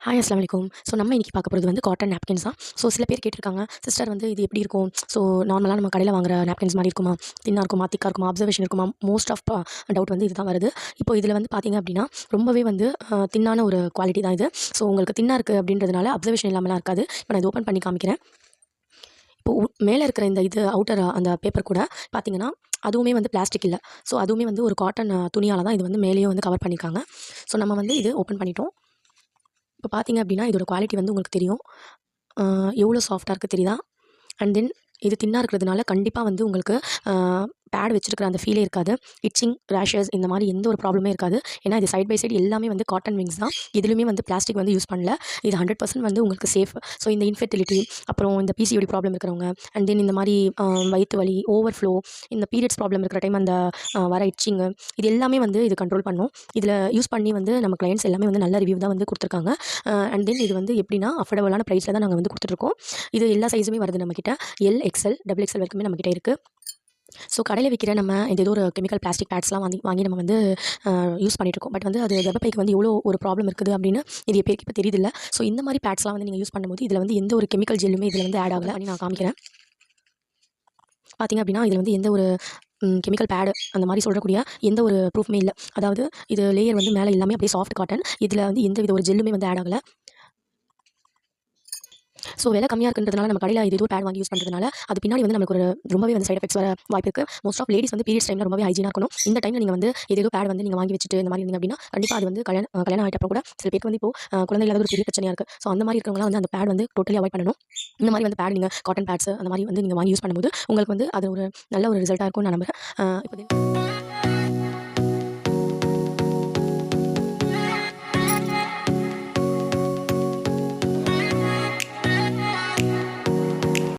Hi அஸ்ஸலாமு அலைக்கும். So நம்ம இன்னைக்கு பார்க்க போகிறது வந்து காட்டன் நாப்கின்ஸ் தான். ஸோ சில பேர் கேட்டிருக்காங்க, சிஸ்டர் வந்து இது எப்படி இருக்கும்? ஸோ நார்மலா நம்ம கடையில் வாங்குற நாப்கின்ஸ் மாரி இருக்குமா? தின்னா இருக்குமா? திக்கா இருக்குமா? அப்சர்வேஷன் இருக்குமா? மோஸ்ட் ஆஃப் டவுட் வந்து இதுதான் வருது. இப்போ இதில் வந்து பார்த்தீங்க அப்படின்னா, ரொம்பவே வந்து தின்னான ஒரு குவாலிட்டி தான் இது. ஸோ உங்களுக்கு தின்னா இருக்குது அப்படின்றதுனால அப்சர்வேஷன் இல்லாமலாம் இருக்காது. இப்போ நான் இது ஓப்பன் பண்ணி காமிக்கிறேன். இப்போ மேலே இருக்கிற இந்த இது அவுட்டர் அந்த பேப்பர் கூட பார்த்தீங்கன்னா, அதுவுமே வந்து பிளாஸ்டிக் இல்ல. ஸோ அதுவுமே வந்து ஒரு காட்டன் துணியால தான் இது வந்து மேலேயும் வந்து கவர் பண்ணியிருக்காங்க. ஸோ நம்ம வந்து இது ஓப்பன் பண்ணிட்டோம். இப்போ பார்த்தீங்க அப்படின்னா, இதோட குவாலிட்டி வந்து உங்களுக்கு தெரியும். எவ்வளோ சாஃப்ட்டா இருக்குது தெரியுதா? அண்ட் தென் இது தின்னா இருக்கிறதுனால கண்டிப்பா வந்து உங்களுக்கு பேட் வச்சிருக்கிற அந்த ஃபீலே இருக்காது. இட்சிங், ரேஷஸ் இந்த மாரி எந்த ஒரு ப்ராப்ளமே இருக்காது. ஏன்னா இது சைட் பை சைடு எல்லாமே வந்து காட்டன் விங்ஸ் தான். எதுலயுமே வந்து பிளாஸ்டிக் வந்து யூஸ் பண்ணல. இது 100% வந்து உங்களுக்கு சேஃப். ஸோ இந்த இன்ஃபெர்டிலிட்டி, அப்புறம் இந்த பிசிஓடி ப்ராப்ளம் இருக்கிறவங்க, அண்ட் தென் இந்த மாரி வயித்து வலி, ஓவர்ஃப்ளோ, இந்த பீரியட்ஸ் ப்ராப்ளம் இருக்கிற டைம் அந்த வர இட்சிங்கு இது எல்லாமே வந்து இது கண்ட்ரோல் பண்ணும். இதில யூஸ் பண்ணி வந்து நம்ம கிளையண்ட்ஸ் எல்லாமே வந்து நல்ல ரிவ்யூ தான் வந்து குடுத்துருக்காங்க. அண்ட் தென் இது வந்து எப்படின்னா அஃபோர்டபுளான ப்ரைஸ்ல தான் நாங்க வந்து குடுத்துட்டுருக்கோம். இது எல்லா சைஸுமே வருது நம்மகிட்ட. எல், எக்ஸ்எல், டபுள் எக்ஸ்எல் வரைக்குமே நம்மகிட்ட இருக்கு. ஸோ கடையில விக்கிற நம்ம இந்த ஏதோ ஒரு கெமிக்கல் பிளாஸ்டிக் பேட்ஸ்லாம் வாங்கி வாங்கி நம்ம வந்து யூஸ் பண்ணிட்டுருக்கோம். பட் வந்து அது கர்ப்பப்பைக்கு வந்து எவ்வளோ ஒரு ப்ராப்ளம் இருக்குது அப்படின்னு இது பேருக்கு இப்போ தெரியுதில்ல. ஸோ இந்த மாரி பேட்ஸ்லாம் வந்து நீங்க யூஸ் பண்ணும்போது இதில வந்து எந்த ஒரு கெமிக்கல் ஜெல்லுமே இதில வந்து ஆட் ஆகல. பண்ணி நான் காமிக்கிறேன். பார்த்தீங்க அப்படின்னா, இதில வந்து எந்த ஒரு கெமிக்கல் பேடு அந்த மாரி சொல்லக்கூடிய எந்த ஒரு ப்ரூஃப்மே இல்ல. அதாவது இது லேயர் வந்து மேல எல்லாமே அப்படியே சாஃப்ட் காட்டன். இதில வந்து எந்த வித ஒரு ஜெல்லுமே வந்து ஆட் ஆகல. ஸோ விலை கம்மியா இருக்குன்றதுனால நம்ம கடையில இது ஏதோ பேட் வாங்கி யூஸ் பண்ணுறதுனால, அது பின்னாடி வந்து நமக்கு ஒரு ரொம்பவே வந்து சைட் எஃபெக்ட்ஸ் வர வாய்ப்பு இருக்கு. மோஸ்ட் ஆஃப் லேடீஸ் வந்து பீரியட்ஸ் டைம்ல ரொம்பவே ஹைஜீனா இருக்கணும். இந்த டைம்ல நீங்க வந்து ஏதேதோ பேட் வந்து நீங்க வாங்கி வச்சுட்டு இந்த மாரி இருந்தீங்க அப்படின்னா, கண்டிப்பா அது வந்து கல்யாணம் ஆயிட்ட அப்புறம் கூட சில பேருக்கு வந்து இப்போ குழந்தை இல்லாத ஒரு பெரிய பிரச்சனையா இருக்கு. ஸோ அந்த மாரி இருக்கிறவங்கலாம் வந்து அந்த பேட் வந்து டோட்டலி அவாய்ட் பண்ணணும். இந்த மாரி வந்து பேட் நீங்க காட்டன் பேட்ஸ் அந்த மாரி வந்து நீங்க வாங்கி யூஸ் பண்ணும்போது, உங்களுக்கு வந்து அது ஒரு நல்ல ஒரு ரிசல்ட்டா இருக்கும்னு நான் நம்புறேன். இப்போ